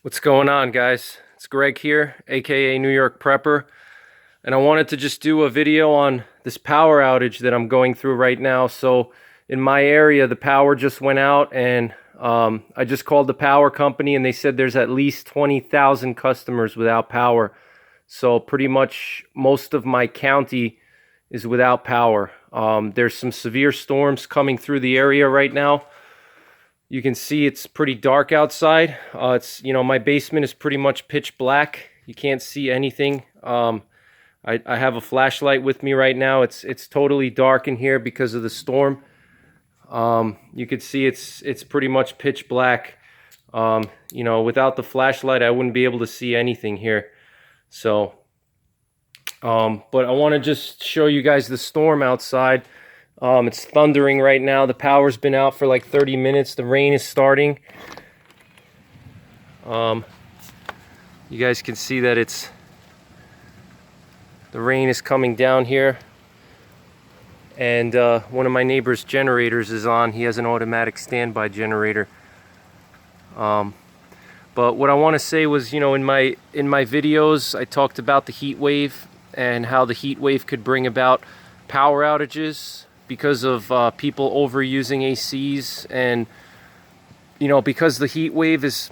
What's going on, guys? It's Greg here, aka New York Prepper, and I wanted to just do a video on this power outage that I'm going through right now. So in my area, the power just went out, and I just called the power company and they said there's at least 20,000 customers without power. So pretty much most of my county is without power. There's some severe storms coming through the area right now. You can see it's pretty dark outside. My basement is pretty much pitch black. You can't see anything. I have a flashlight with me right now. It's totally dark in here because of the storm. You can see it's pretty much pitch black. Without the flashlight, I wouldn't be able to see anything here. So, but I want to just show you guys the storm outside. It's thundering right now. The power's been out for like 30 minutes. The rain is starting. You guys can see that the rain is coming down here. And one of my neighbor's generators is on. He has an automatic standby generator. But what I want to say was, in my videos, I talked about the heat wave and how the heat wave could bring about power outages because of people overusing ACs, and because the heat wave is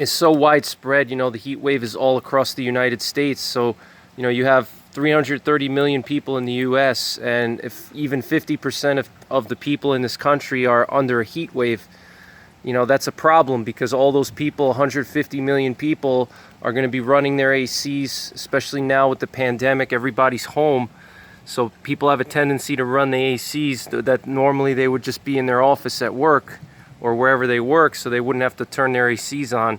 so widespread. The heat wave is all across the United States. So you have 330 million people in the US, and if even 50% of the people in this country are under a heat wave, that's a problem, because all those people, 150 million people, are going to be running their ACs, especially now with the pandemic. Everybody's home. So people have a tendency to run the ACs that normally they would just be in their office at work or wherever they work, so they wouldn't have to turn their ACs on.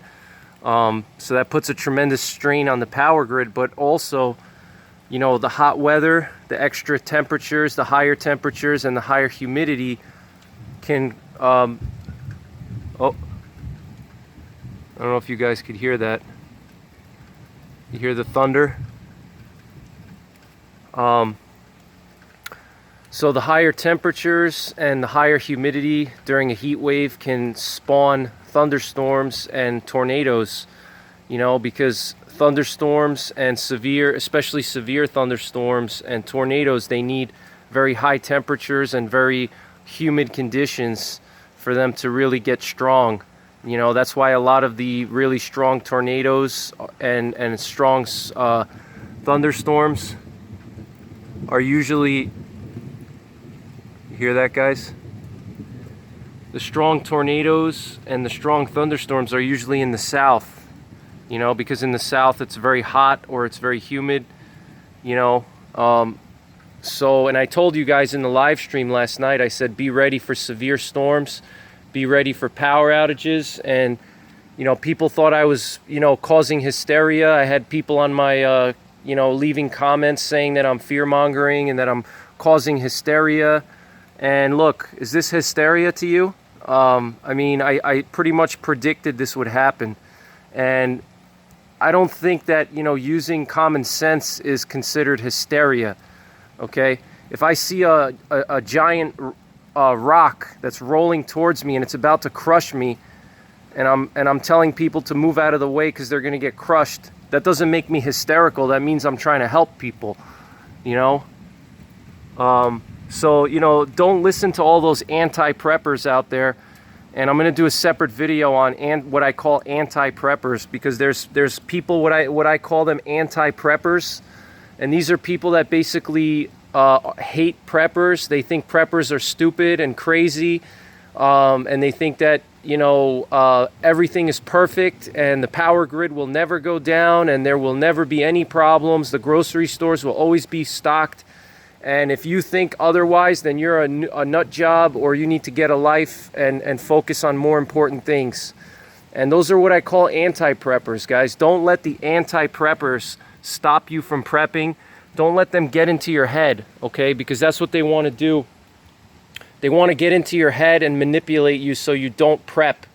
So that puts a tremendous strain on the power grid, but also, the hot weather, the extra temperatures, the higher temperatures, and the higher humidity can... I don't know if you guys could hear that. You hear the thunder? So the higher temperatures and the higher humidity during a heat wave can spawn thunderstorms and tornadoes, because thunderstorms and especially severe thunderstorms and tornadoes, they need very high temperatures and very humid conditions for them to really get strong. That's why a lot of the really strong tornadoes and strong thunderstorms are usually... You hear that, guys? The strong tornadoes and the strong thunderstorms are usually in the south, because in the south it's very hot or it's very humid, and I told you guys in the live stream last night, I said be ready for severe storms, be ready for power outages, and people thought I was causing hysteria. I had people on my leaving comments saying that I'm fear-mongering and that I'm causing hysteria. And look, is this hysteria to you? I pretty much predicted this would happen. And I don't think that, using common sense is considered hysteria, okay? If I see a giant rock that's rolling towards me and it's about to crush me, and I'm telling people to move out of the way because they're going to get crushed, that doesn't make me hysterical. That means I'm trying to help people, So, don't listen to all those anti-preppers out there. And I'm going to do a separate video on what I call anti-preppers, because there's people, what I call them anti-preppers. And these are people that basically hate preppers. They think preppers are stupid and crazy. And they think that, everything is perfect and the power grid will never go down and there will never be any problems. The grocery stores will always be stocked. And if you think otherwise, then you're a nut job, or you need to get a life and focus on more important things. And those are what I call anti-preppers, guys. Don't let the anti-preppers stop you from prepping. Don't let them get into your head, okay? Because that's what they want to do. They want to get into your head and manipulate you so you don't prep.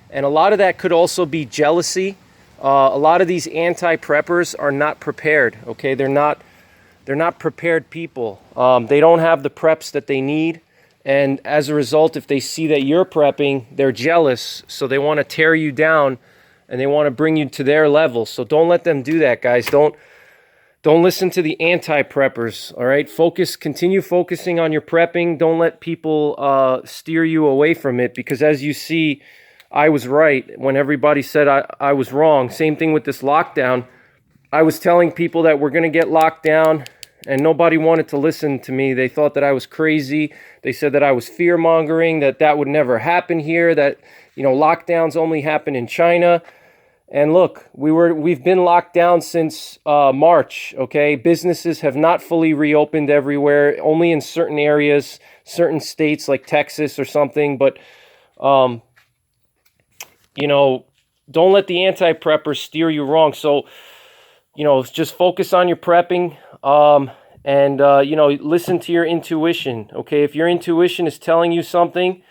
And a lot of that could also be jealousy. A lot of these anti-preppers are not prepared, okay? They're not prepared people. They don't have the preps that they need. And as a result, if they see that you're prepping, they're jealous. So they want to tear you down and they want to bring you to their level. So don't let them do that, guys. Don't listen to the anti-preppers, all right? Continue focusing on your prepping. Don't let people steer you away from it, because as you see, I was right when everybody said I was wrong. Same thing with this lockdown. I was telling people that we're going to get locked down, and nobody wanted to listen to me. They thought that I was crazy. They said that I was fear-mongering, that would never happen here, that, you know, lockdowns only happen in China. And look, we've been locked down since March, okay? Businesses have not fully reopened everywhere, only in certain areas, certain states like Texas or something. But, you know, don't let the anti-preppers steer you wrong. So, you know, just focus on your prepping, and, you know, listen to your intuition, okay? If your intuition is telling you something,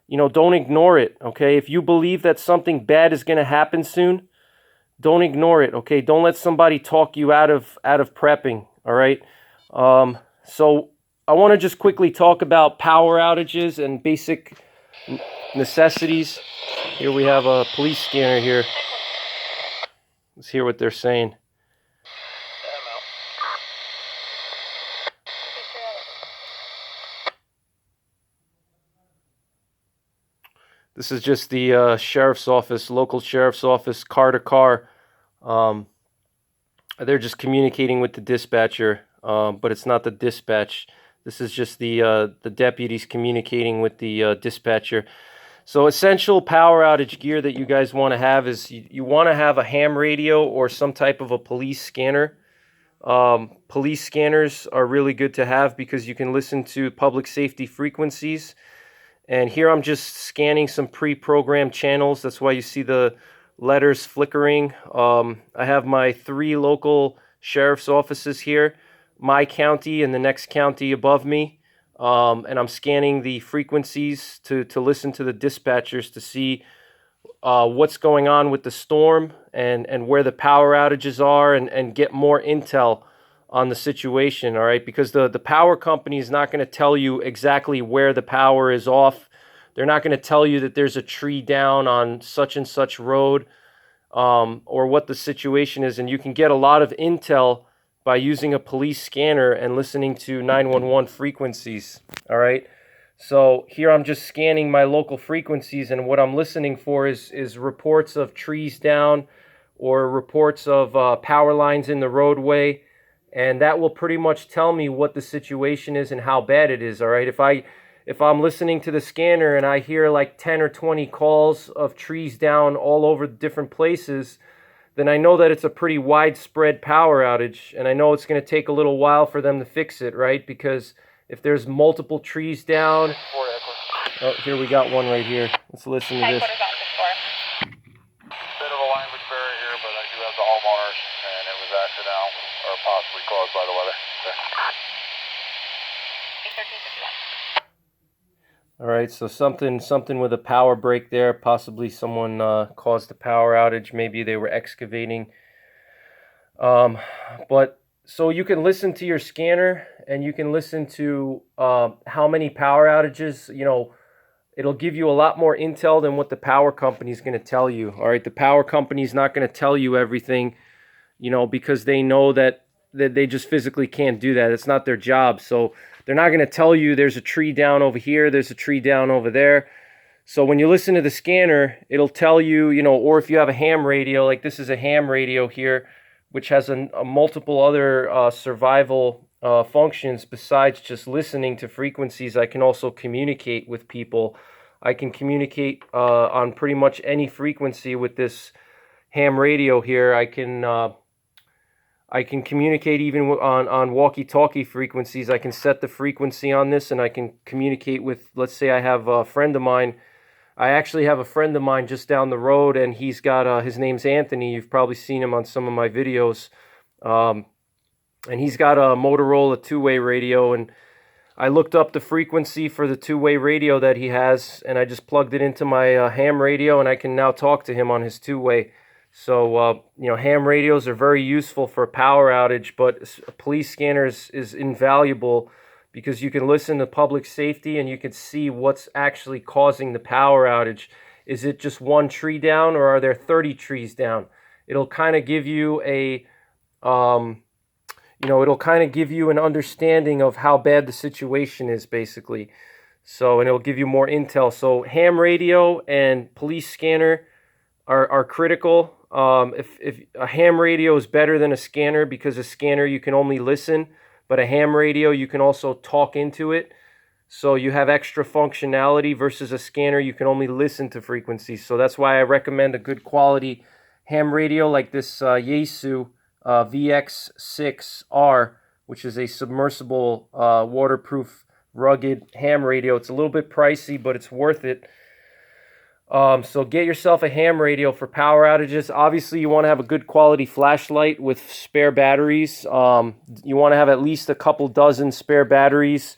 you know, don't ignore it, okay? If you believe that something bad is going to happen soon, don't ignore it, okay? Don't let somebody talk you out of prepping, all right? So I want to just quickly talk about power outages and basic necessities. Here we have a police scanner here. Let's hear what they're saying. This is just the sheriff's office, local sheriff's office, car to car. They're just communicating with the dispatcher, but it's not the dispatch. This is just the deputies communicating with the dispatcher. So essential power outage gear that you guys want to have is you want to have a ham radio or some type of a police scanner. Police scanners are really good to have because you can listen to public safety frequencies. And here I'm just scanning some pre-programmed channels. That's why you see the letters flickering. I have my 3 local sheriff's offices here, my county and the next county above me. And I'm scanning the frequencies to listen to the dispatchers to see what's going on with the storm and where the power outages are, and get more intel on the situation, all right? Because the power company is not going to tell you exactly where the power is off. They're not going to tell you that there's a tree down on such and such road, or what the situation is. And you can get a lot of intel by using a police scanner and listening to 911 frequencies, all right? So here I'm just scanning my local frequencies, and what I'm listening for is reports of trees down or reports of power lines in the roadway. And that will pretty much tell me what the situation is and how bad it is, all right? If I'm listening to the scanner and I hear like 10 or 20 calls of trees down all over different places, then I know that it's a pretty widespread power outage, and I know it's going to take a little while for them to fix it, right? Because if there's multiple trees down... Oh, here we got one right here. Let's listen to this. Bit of a language barrier here, but I do have the homeowners, and it was accidental or possibly caused by the weather. All right, so something with a power break there. Possibly someone caused the power outage. Maybe they were excavating. But so you can listen to your scanner, and you can listen to how many power outages. You know, it'll give you a lot more intel than what the power company is going to tell you. All right, the power company is not going to tell you everything, you know, because they know that they just physically can't do that. It's not their job. So they're not going to tell you there's a tree down over here, there's a tree down over there. So when you listen to the scanner, it'll tell you, you know, or if you have a ham radio, like this is a ham radio here, which has a multiple other survival functions besides just listening to frequencies. I can also communicate with people. I can communicate on pretty much any frequency with this ham radio here. I can communicate even on walkie-talkie frequencies. I can set the frequency on this, and I can communicate with, let's say I have a friend of mine. I actually have a friend of mine just down the road, and he's got, his name's Anthony. You've probably seen him on some of my videos. And he's got a Motorola two-way radio, and I looked up the frequency for the two-way radio that he has, and I just plugged it into my ham radio, and I can now talk to him on his two-way. So, you know, ham radios are very useful for a power outage, but a police scanner is invaluable because you can listen to public safety and you can see what's actually causing the power outage. Is it just one tree down, or are there 30 trees down? It'll kind of give you a, it'll kind of give you an understanding of how bad the situation is, basically. So, and it'll give you more intel. So ham radio and police scanner are critical. If a ham radio is better than a scanner, because a scanner you can only listen, but a ham radio you can also talk into it. So you have extra functionality versus a scanner you can only listen to frequencies. So that's why I recommend a good quality ham radio like this Yaesu VX6R, which is a submersible, waterproof, rugged ham radio. It's a little bit pricey, but it's worth it. So get yourself a ham radio for power outages. Obviously, you want to have a good quality flashlight with spare batteries. You want to have at least a couple dozen spare batteries.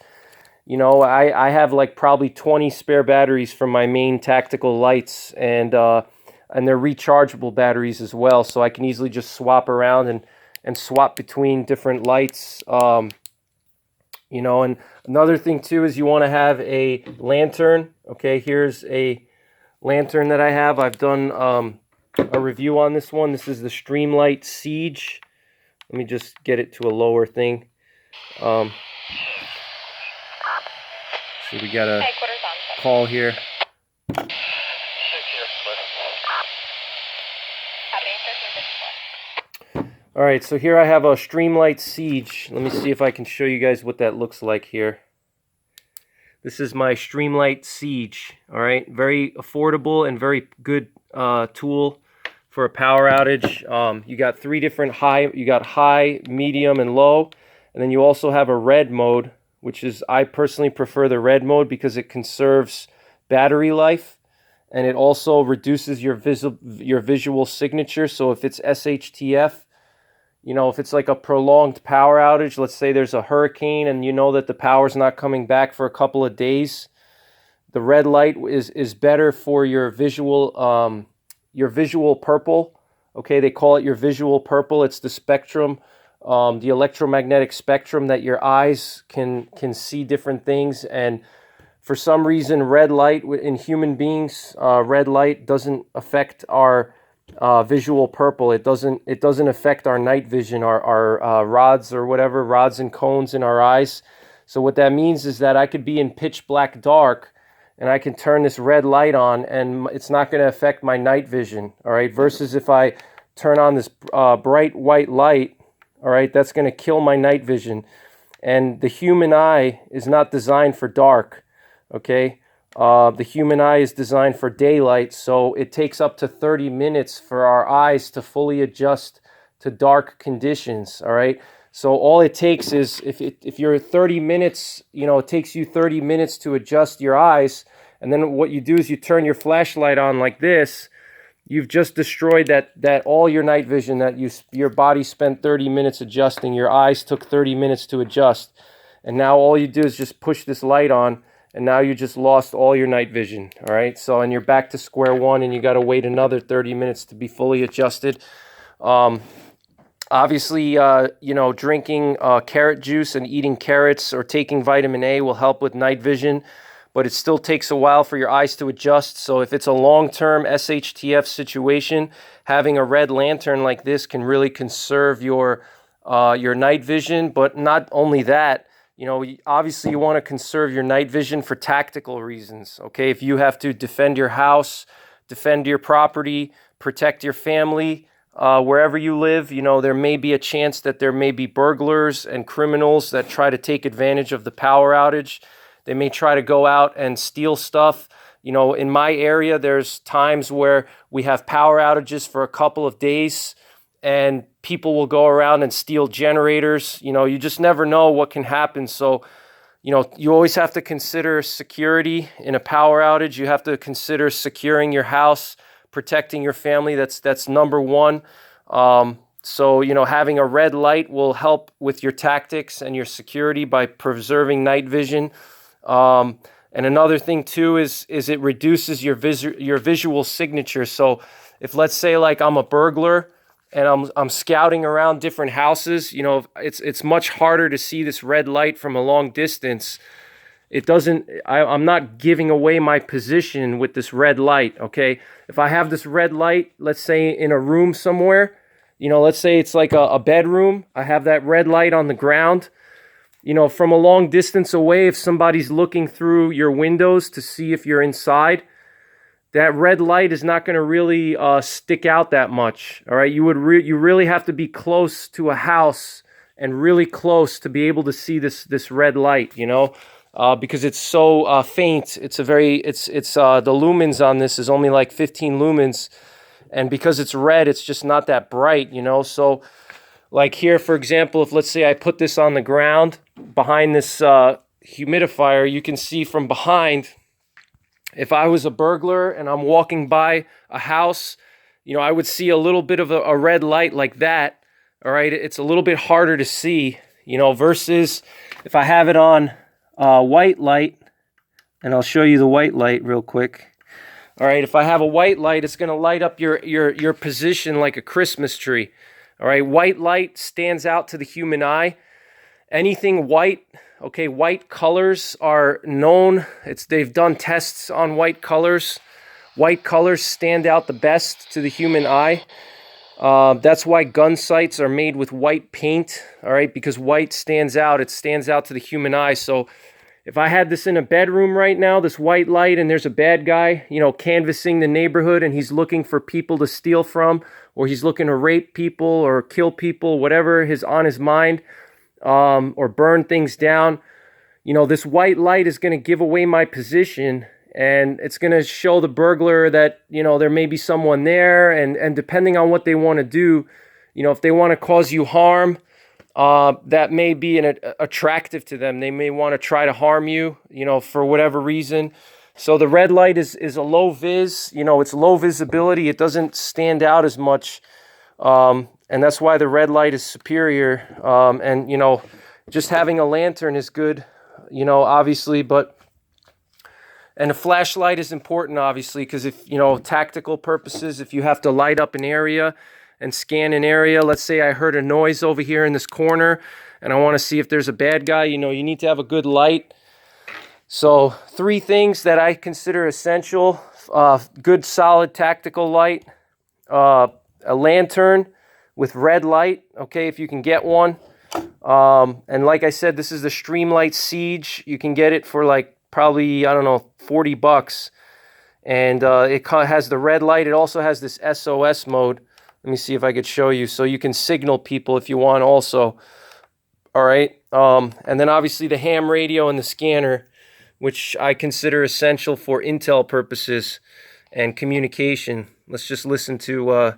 You know, I have like probably 20 spare batteries from my main tactical lights, and they're rechargeable batteries as well, so I can easily just swap around and swap between different lights. You know, and another thing too is you want to have a lantern. Okay, here's a lantern that I have. I've done a review on this one. This is the Streamlight Siege. Let me just get it to a lower thing. So we got a call here. All right, so here I have a Streamlight Siege. Let me see if I can show you guys what that looks like here. This is my Streamlight Siege. All right, very affordable and very good tool for a power outage. You got three different you got high, medium, and low. And then you also have a red mode, which is, I personally prefer the red mode because it conserves battery life. And it also reduces your visual signature. So if it's SHTF, you know, if it's like a prolonged power outage, let's say there's a hurricane and you know that the power's not coming back for a couple of days, the red light is better for your visual purple. Okay, they call it your visual purple. It's the spectrum, the electromagnetic spectrum that your eyes can see different things. And for some reason, red light in human beings, red light doesn't affect our visual purple. It doesn't affect our night vision, our rods or whatever, rods and cones in our eyes. So what that means is that I could be in pitch black dark and I can turn this red light on and it's not going to affect my night vision. All right. Versus if I turn on this bright white light, all right, that's going to kill my night vision. And the human eye is not designed for dark. Okay. The human eye is designed for daylight, so it takes up to 30 minutes for our eyes to fully adjust to dark conditions, all right? So all it takes is, if you're 30 minutes, you know, it takes you 30 minutes to adjust your eyes, and then what you do is you turn your flashlight on like this, you've just destroyed that all your night vision that your body spent 30 minutes adjusting, your eyes took 30 minutes to adjust, and now all you do is just push this light on, and now you just lost all your night vision, all right? So, and you're back to square one, and you got to wait another 30 minutes to be fully adjusted. Obviously, you know, drinking carrot juice and eating carrots or taking vitamin A will help with night vision, but it still takes a while for your eyes to adjust. So if it's a long-term SHTF situation, having a red lantern like this can really conserve your night vision. But not only that, you know, obviously you want to conserve your night vision for tactical reasons, okay? If you have to defend your house, defend your property, protect your family, wherever you live, you know, there may be a chance that there may be burglars and criminals that try to take advantage of the power outage. They may try to go out and steal stuff. You know, in my area, there's times where we have power outages for a couple of days, and people will go around and steal generators. You know, you just never know what can happen. So, you know, you always have to consider security in a power outage. You have to consider securing your house, protecting your family. That's number one. So, you know, having a red light will help with your tactics and your security by preserving night vision. And another thing too is it reduces your visual signature. So if, let's say, like I'm a burglar and I'm scouting around different houses, you know, it's much harder to see this red light from a long distance. it doesn't, I'm not giving away my position with this red light, okay? If I have this red light, let's say in a room somewhere, you know, let's say it's like a bedroom, I have that red light on the ground, you know, from a long distance away, if somebody's looking through your windows to see if you're inside, that red light is not going to really stick out that much, all right? You really have to be close to a house and really close to be able to see this red light, you know? Because it's so faint. It's the lumens on this is only like 15 lumens, and because it's red, it's just not that bright, you know. So, like here, for example, if let's say I put this on the ground behind this humidifier, you can see from behind. If I was a burglar and I'm walking by a house, you know, I would see a little bit of a red light like that. All right, it's a little bit harder to see, you know, versus if I have it on white light, and I'll show you the white light real quick. All right, if I have a white light, it's going to light up your position like a Christmas tree. All right, white light stands out to the human eye. Anything white, okay, white colors are known. They've done tests on white colors. White colors stand out the best to the human eye. That's why gun sights are made with white paint, all right, because white stands out. It stands out to the human eye. So if I had this in a bedroom right now, this white light, and there's a bad guy, you know, canvassing the neighborhood, and he's looking for people to steal from, or he's looking to rape people or kill people, whatever is on his mind, or burn things down, you know, this white light is going to give away my position, and it's going to show the burglar that, you know, there may be someone there, and depending on what they want to do, you know, if they want to cause you harm, that may be attractive to them. They may want to try to harm you, you know, for whatever reason. So the red light is a low vis, you know, it's low visibility. It doesn't stand out as much. And that's why the red light is superior. And, you know, just having a lantern is good, you know, obviously, and a flashlight is important, obviously, because if, you know, tactical purposes, if you have to light up an area and scan an area, let's say I heard a noise over here in this corner and I want to see if there's a bad guy, you know, you need to have a good light. So 3 things that I consider essential: good solid tactical light, a lantern with red light, okay, if you can get one. And like I said, this is the Streamlight Siege. You can get it for like probably, I don't know, $40. And it has the red light. It also has this SOS mode. Let me see if I could show you. So you can signal people if you want also. All right. And then obviously the ham radio and the scanner, which I consider essential for intel purposes and communication. Let's just listen to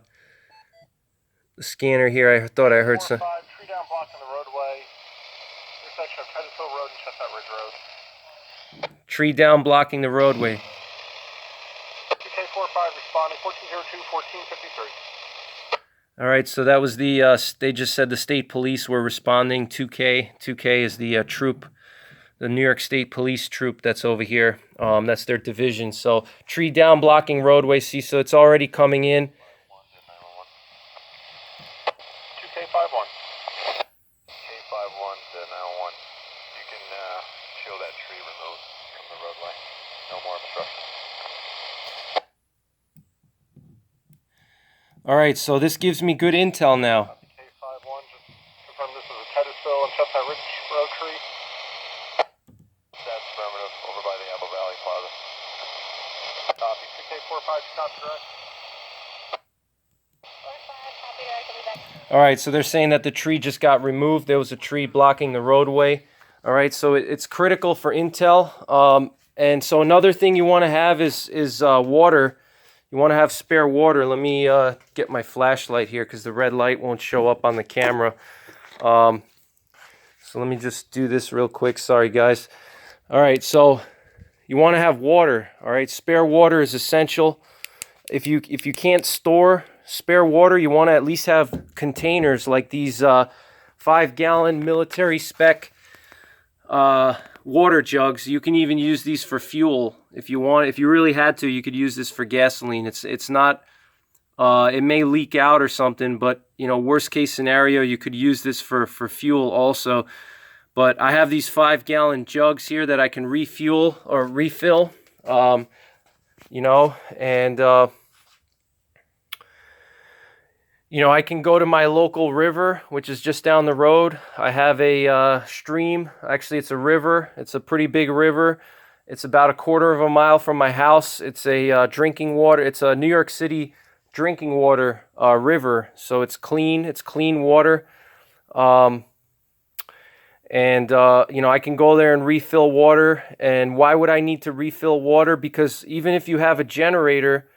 the scanner here. I thought I heard some. 4-5, tree down blocking the roadway. Intersection of Titusville Road and Chestnut Ridge Road. Tree down blocking the roadway. 2K45 responding, 1402, 1453. All right, so that was the, they just said the state police were responding. 2K is the troop, the New York State Police troop that's over here. That's their division. So tree down blocking roadway, see, so it's already coming in. 2K51. K51 to 911. You can show that tree removed from the roadway. No more obstruction. All right, so this gives me good intel now. K51, just confirm this is a Titusville and Chestnut Ridge Road tree. That's affirmative, over by the Apple Valley Plaza. Copy. 2K45, stop direct. All right, so they're saying that the tree just got removed. There was a tree blocking the roadway. All right, so it's critical for intel. And so another thing you want to have is water. You want to have spare water. Let me get my flashlight here because the red light won't show up on the camera. So let me just do this real quick. Sorry, guys. All right, so you want to have water. All right, spare water is essential. If you can't store spare water, you want to at least have containers like these 5-gallon military spec water jugs. You can even use these for fuel if you want. If you really had to, you could use this for gasoline. It's not it may leak out or something, but you know, worst case scenario, you could use this for fuel also. But I have these 5-gallon jugs here that I can refuel or refill, you know, and you know, I can go to my local river, which is just down the road. I have a stream. Actually, it's a river. It's a pretty big river. It's about a quarter of a mile from my house. It's a drinking water. It's a New York City drinking water river. So it's clean. It's clean water. You know, I can go there and refill water. And why would I need to refill water? Because even if you have a generator,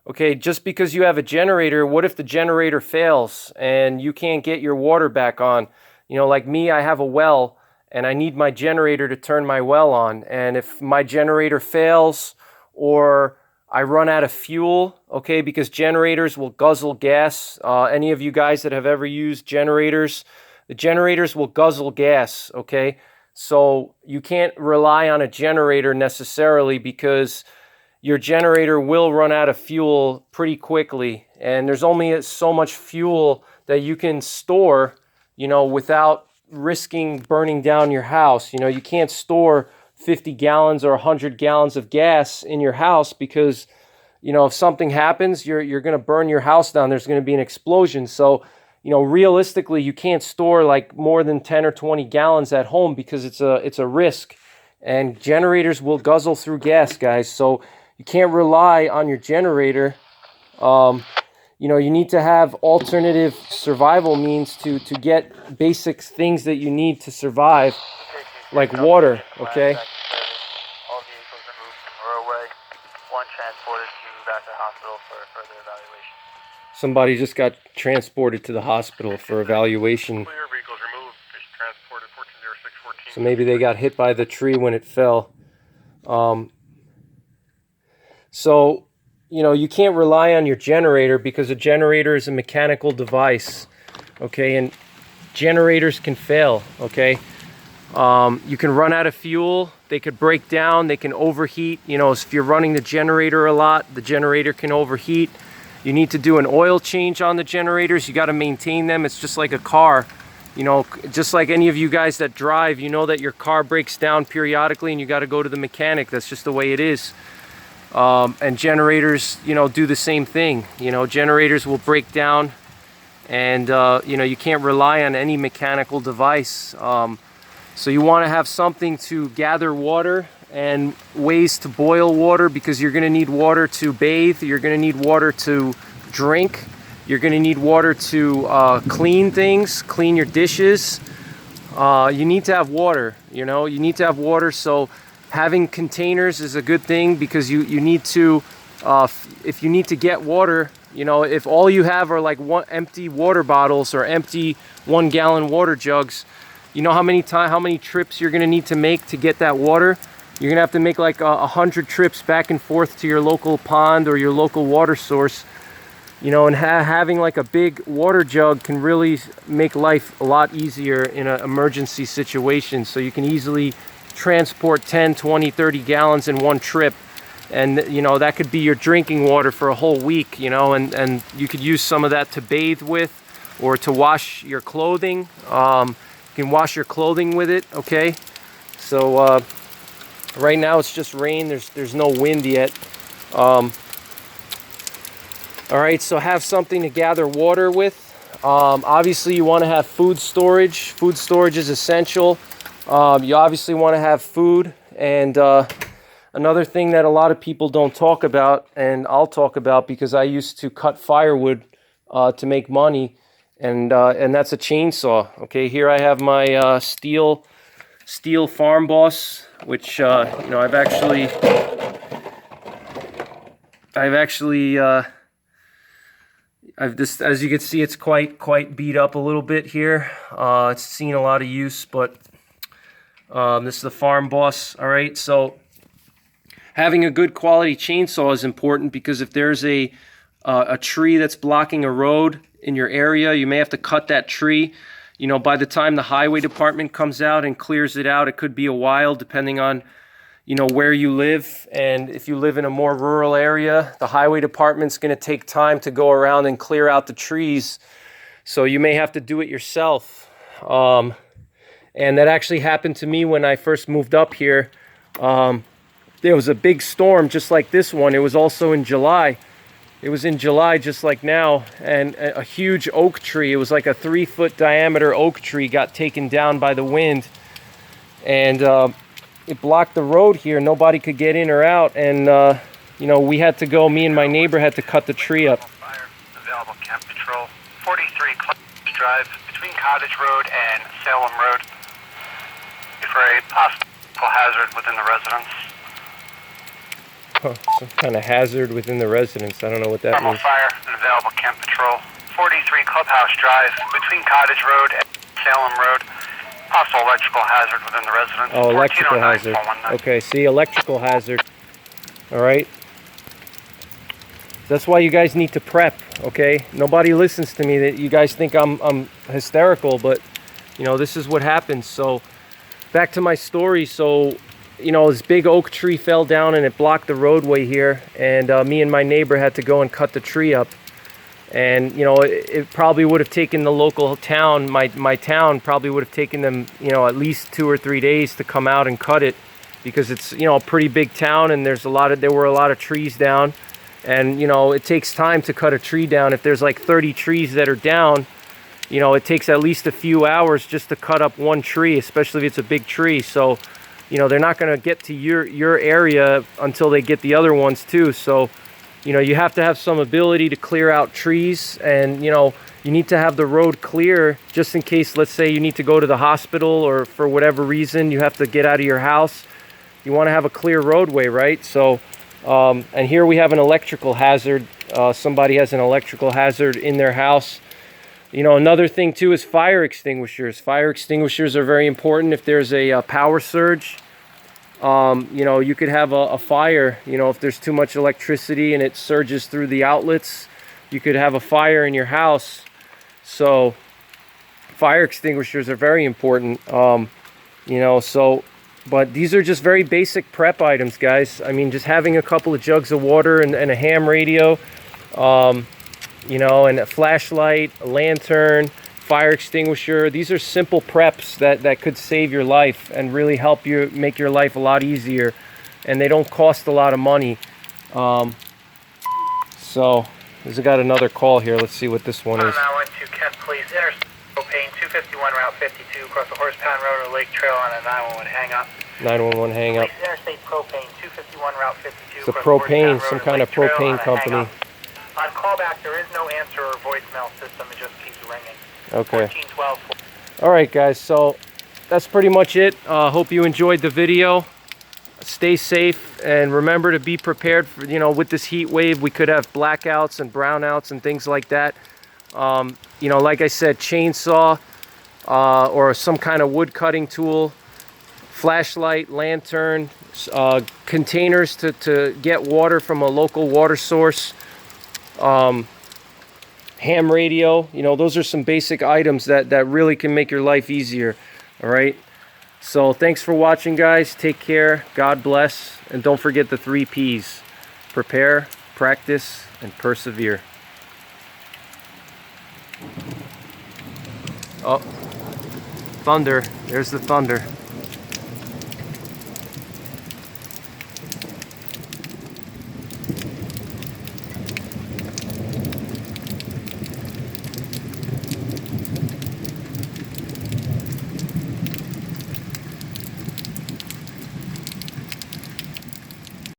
okay, just because you have a generator, what if the generator fails and you can't get your water back on? You know, like me, I have a well and I need my generator to turn my well on. And if my generator fails or I run out of fuel, okay, because generators will guzzle gas. Any of you guys that have ever used generators, the generators will guzzle gas, okay? So you can't rely on a generator necessarily because your generator will run out of fuel pretty quickly, and there's only so much fuel that you can store, you know, without risking burning down your house. You know, you can't store 50 gallons or 100 gallons of gas in your house because, you know, if something happens, you're going to burn your house down. There's going to be an explosion. So, you know, realistically, you can't store like more than 10 or 20 gallons at home because it's a risk, and generators will guzzle through gas, guys. So you can't rely on your generator. You know, you need to have alternative survival means to get basic things that you need to survive, like water, okay? All vehicles removed from roadway. One transported to back to the hospital for further evaluation. Somebody just got transported to the hospital for evaluation. Clear vehicles removed. Fish transported 140614. So maybe they got hit by the tree when it fell. So, you know, you can't rely on your generator because a generator is a mechanical device, okay? And generators can fail, okay? You can run out of fuel. They could break down. They can overheat. You know, if you're running the generator a lot, the generator can overheat. You need to do an oil change on the generators. You got to maintain them. It's just like a car. You know, just like any of you guys that drive, you know that your car breaks down periodically and you got to go to the mechanic. That's just the way it is. And generators, you know, do the same thing. You know, generators will break down, and you know, you can't rely on any mechanical device. So you want to have something to gather water and ways to boil water, because you're going to need water to bathe, you're going to need water to drink, you're going to need water to clean things, clean your dishes. You need to have water, you know, you need to have water. So having containers is a good thing, because you need to, if you need to get water, you know, if all you have are like empty water bottles or empty 1-gallon water jugs, you know how many trips you're gonna need to make to get that water? You're gonna have to make like 100 trips back and forth to your local pond or your local water source. You know, and having like a big water jug can really make life a lot easier in an emergency situation. So you can easily transport 10, 20, 30 gallons in one trip. And, you know, that could be your drinking water for a whole week, you know, and you could use some of that to bathe with or to wash your clothing. You can wash your clothing with it, okay? So right now it's just rain. There's no wind yet. All right, so have something to gather water with. Obviously, you want to have food storage. Food storage is essential. You obviously want to have food. And another thing that a lot of people don't talk about, and I'll talk about because I used to cut firewood to make money, and that's a chainsaw. Okay, here I have my steel Farm Boss, which you know, I've actually this, as you can see, it's quite beat up a little bit here. It's seen a lot of use, but this is the Farm Boss. All right, so having a good quality chainsaw is important, because if there's a tree that's blocking a road in your area, you may have to cut that tree. You know, by the time the highway department comes out and clears it out, it could be a while, depending on, you know, where you live. And if you live in a more rural area, the highway department's going to take time to go around and clear out the trees. So you may have to do it yourself. And that actually happened to me when I first moved up here. There was a big storm just like this one. It was also in July. It was in July just like now, and a huge oak tree, it was like a 3-foot diameter oak tree, got taken down by the wind, and it blocked the road here. Nobody could get in or out, and you know, we had to go, me and my neighbor had to cut the tree up. Fire, available Camp Patrol, 43 Cottage Drive, between Cottage Road and Salem Road, for a possible hazard within the residence. Some kind of hazard within the residence. I don't know what that Normal means. fire and available Camp Patrol, 43 Clubhouse Drive, between Cottage Road and Salem Road. Possible electrical hazard within the residence. Oh, electrical hazard. 1409-419. Okay, see, electrical hazard. All right. That's why you guys need to prep, okay? Nobody listens to me. That you guys think I'm hysterical, but you know, this is what happens. So back to my story. So, you know, this big oak tree fell down and it blocked the roadway here, and me and my neighbor had to go and cut the tree up. And you know, it probably would have taken the local town, my town probably would have taken them, you know, at least 2 or 3 days to come out and cut it, because it's, you know, a pretty big town, and there were a lot of trees down, and you know, it takes time to cut a tree down. If there's like 30 trees that are down, you know, it takes at least a few hours just to cut up one tree, especially if it's a big tree. So you know, they're not going to get to your area until they get the other ones too. So you know, you have to have some ability to clear out trees, and you know, you need to have the road clear just in case, let's say you need to go to the hospital, or for whatever reason you have to get out of your house. You want to have a clear roadway, right? So and here we have an electrical hazard. Somebody has an electrical hazard in their house. You know, another thing too is fire extinguishers. Fire extinguishers are very important if there's a power surge. You know, you could have a fire, you know, if there's too much electricity and it surges through the outlets, you could have a fire in your house. So fire extinguishers are very important. You know, so, but these are just very basic prep items, guys. I mean, just having a couple of jugs of water and a ham radio, you know, and a flashlight, a lantern, fire extinguisher. These are simple preps that could save your life and really help you make your life a lot easier, and they don't cost a lot of money. So we've got another call here. Let's see what this one is. 112 Kent Police, Interstate Propane 251 Route 52, across the Horse Pound Road or Lake Trail on a 911 hang up. 911 hang up. Police, Interstate Propane 251 Route 52. It's a propane, some kind of propane company. On callback, there is no answer or voicemail system. It just keeps ringing. Okay. 1412. All right, guys. So that's pretty much it. Hope you enjoyed the video. Stay safe, and remember to be prepared for, you know, with this heat wave, we could have blackouts and brownouts and things like that. You know, like I said, chainsaw or some kind of wood cutting tool, flashlight, lantern, containers to get water from a local water source, ham radio. You know, those are some basic items that really can make your life easier. All right, so thanks for watching, guys. Take care, God bless, and don't forget the 3 P's: prepare, practice, and persevere. Oh, thunder. There's the thunder.